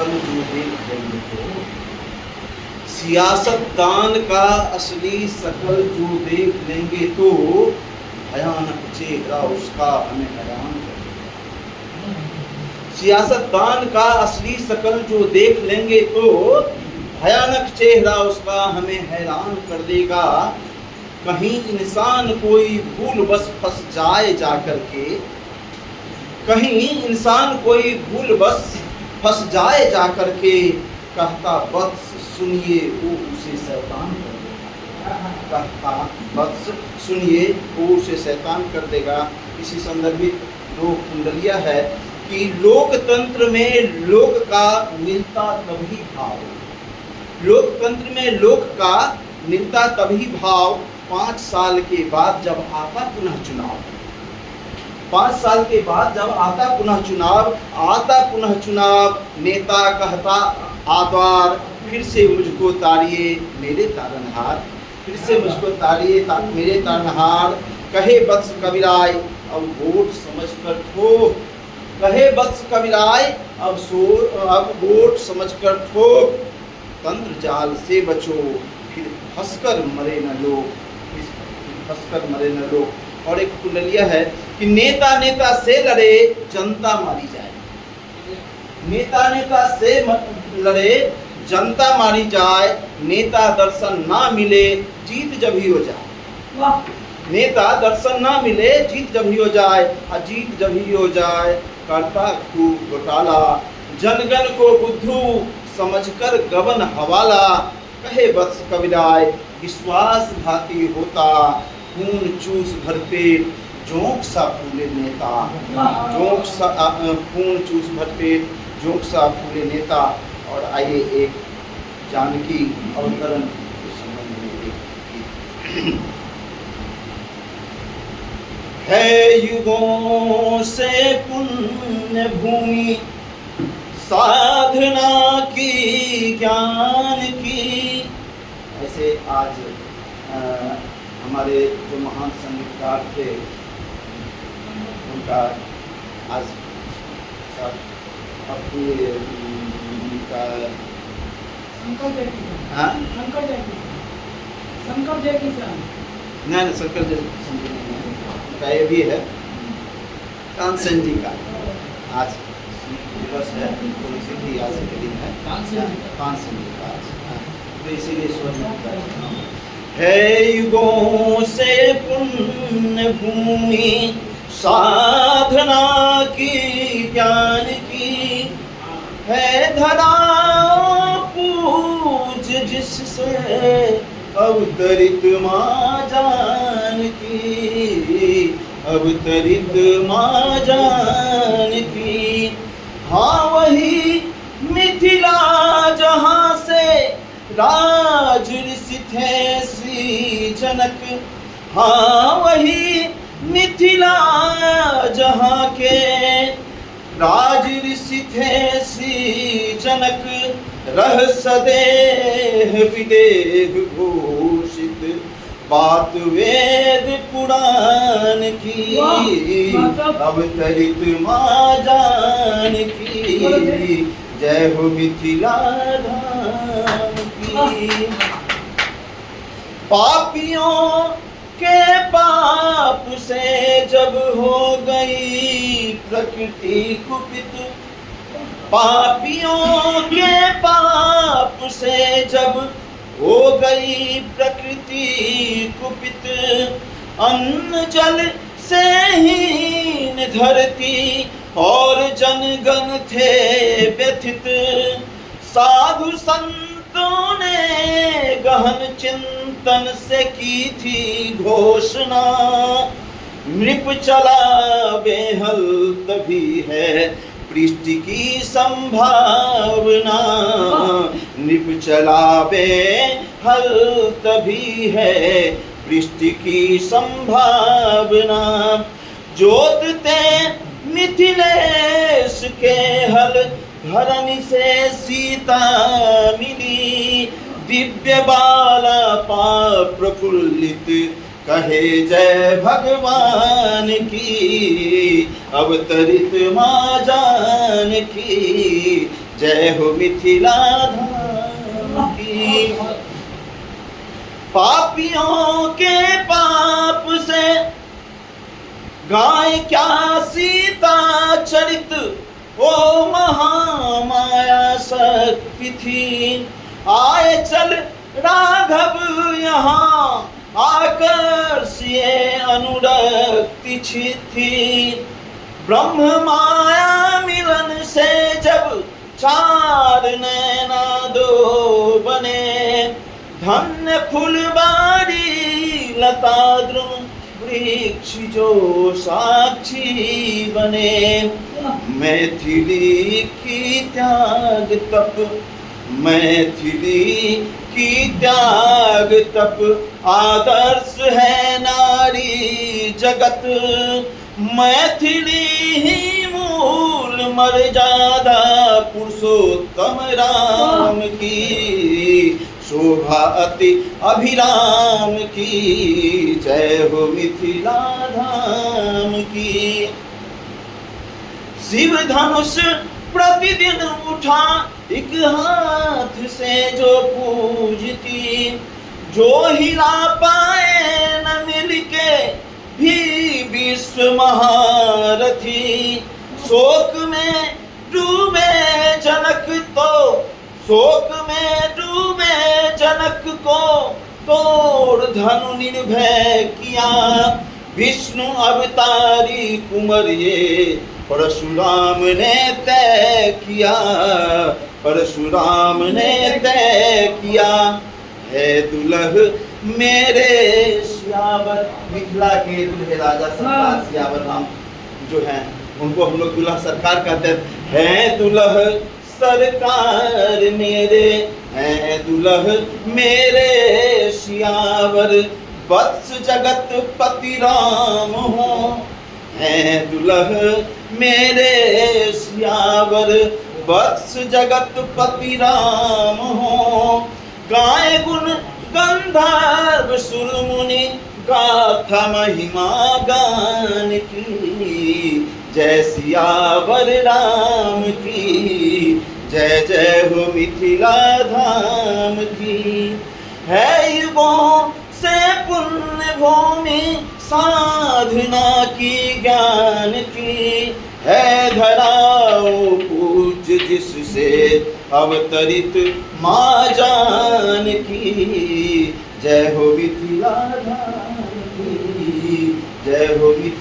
सकल जो देख लेंगे तो, सियासतदान का असली शकल जो देख लेंगे तो भयानक चेहरा उसका हमें हैरान कर देगा। सियासतदान का असली शकल जो देख लेंगे तो भयानक चेहरा उसका हमें हैरान कर देगा। कहीं इंसान कोई भूल बस फंस जाए जाकर के, कहीं इंसान कोई भूल बस फंस जाए जाकर के, कहता वत्स सुनिए वो उसे शैतान कर देगा। कहता वत्स सुनिए वो उसे शैतान कर देगा। इसी संदर्भित दो कुंडलियाँ है कि लोकतंत्र में लोक का मिलता तभी भाव, लोकतंत्र में लोक का मिलता तभी भाव 5 साल के बाद जब आता पुनः चुनाव, 5 साल के बाद जब आता पुनः चुनाव, नेता कहता आद्वार फिर से मुझको ताड़िए मेरे तारनहार, फिर से मुझको ताड़िए मेरे तारनहार। कहे वत्स कबीराय अब वोट समझकर ठोक, कहे वत्स कबीराय अब वोट समझकर ठोक। तंत्र जाल से बचो फिर फंसकर मरे न लोग, फंसकर मरे न लोग। और एक कुंडलिया है कि नेता नेता से लड़े जनता मारी जाए, नेता नेता से लड़े जनता मारी जाए, नेता दर्शन ना मिले जीत जब ही हो जाए, नेता दर्शन ना मिले जीत जब ही हो जाए, जीत जब ही हो जाए। करता खूब घोटाला जनगण को बुद्धू समझकर गबन हवाला। कहे वत्स कबीराय विश्वासघाती होता, खून चूस भर पेट जोंक सा फूले नेता, जोंक सा खून चूस भर पेट जोंक सा फूले नेता। और आइए एक जानकी अवतरण के संबंध में है युगों से पुण्य भूमि साधना की ज्ञान की। ऐसे आज हमारे जो महान संगीतकार थे उनका आज अपनी उनका शंकर जय नहीं शंकर जय का ये भी है तानसेन जी का आज दिवस है, तो इसीलिए आज के दिन है तानसेन जी का आज, तो इसीलिए सोच है युगों से पुण्य भूमि साधना की ज्ञान की, है धरा पूज जिससे अवतरित माँ जान की, अवतरित माँ जान की। हाँ वही मिथिला जहाँ से राज ऋषि थे श्री जनक, हाँ वही मिथिला जहाँ के राज ऋषि थे श्री जनक। रह सदेह विदेह घोषित बात वेद पुराण की, अवतरित माँ जान की। जय हो मिथिला धाम की। पापियों के पाप से जब हो गई प्रकृति कुपित, पापियों के पाप से जब हो गई प्रकृति कुपित, अन्न जल से हीन धरती और जनगण थे व्यथित। साधु संतों ने गहन चिंतन से की थी घोषणा, नृप चला बेहल तभी है पृष्ठि की संभावना, नृप चला बेहल तभी है पृष्ठि की संभावना। जोतते मिथिलेश के हल धरनी से सीता मिली, दिव्य बाला पा प्रफुल्लित कहे जय भगवान की। अवतरित माँ जान की, जय हो मिथिला धाम की। पापियों के पाप से गाय क्या सीता चरित, ओ महामाया शक्ति थी। आए चल राघव यहाँ, आकर्षिए अनुरक्ति थी। ब्रह्म माया मिलन से जब चार नैना दो बने, धन्य फुलबाड़ी लता द्रुम वृक्ष जो साक्षी बने। मैथिली की त्याग तप, मैथिली की त्याग तप, आदर्श है नारी जगत। मैथिली ही मूल मर्यादा पुरुषोत्तम राम की, शोभा अति अभिराम की। जय हो मिथिला धाम की। शिव धनुष प्रतिदिन उठा एक हाथ से जो पूजती, जो हिला पाए न मिलके भी विश्व महारथी। शोक में डूबे जनक तो, शोक में डूबे जनक को तोड़ धनु निर्भय किया। विष्णु अवतारी कुंवर ये परशुराम ने तय किया, परशुराम ने तय किया। है दुल्ह मेरे सियावर, मिथिला के दुल्हे राजा सरकार सियावर राम जो हैं उनको हम लोग दुल्हा सरकार कहते हैं। है दुल्ह सरकार मेरे, है दुल्ह मेरे सियावर, वत्स जगत पति राम हो। है दुल्ह मेरे सियावर, वत्स जगत पति राम हो। गाय गुण गंधर्व सुर मुनि, गाथा महिमा गान की। जय सियावर राम की, जय जय हो मिथिला धाम की। है युगों से पुण्य भूमि, साधना की ज्ञान की। है धराओ पूज्य जिससे अवतरित माँ जान की। जय हो मिथिला धाम की, जय हो मिथिला।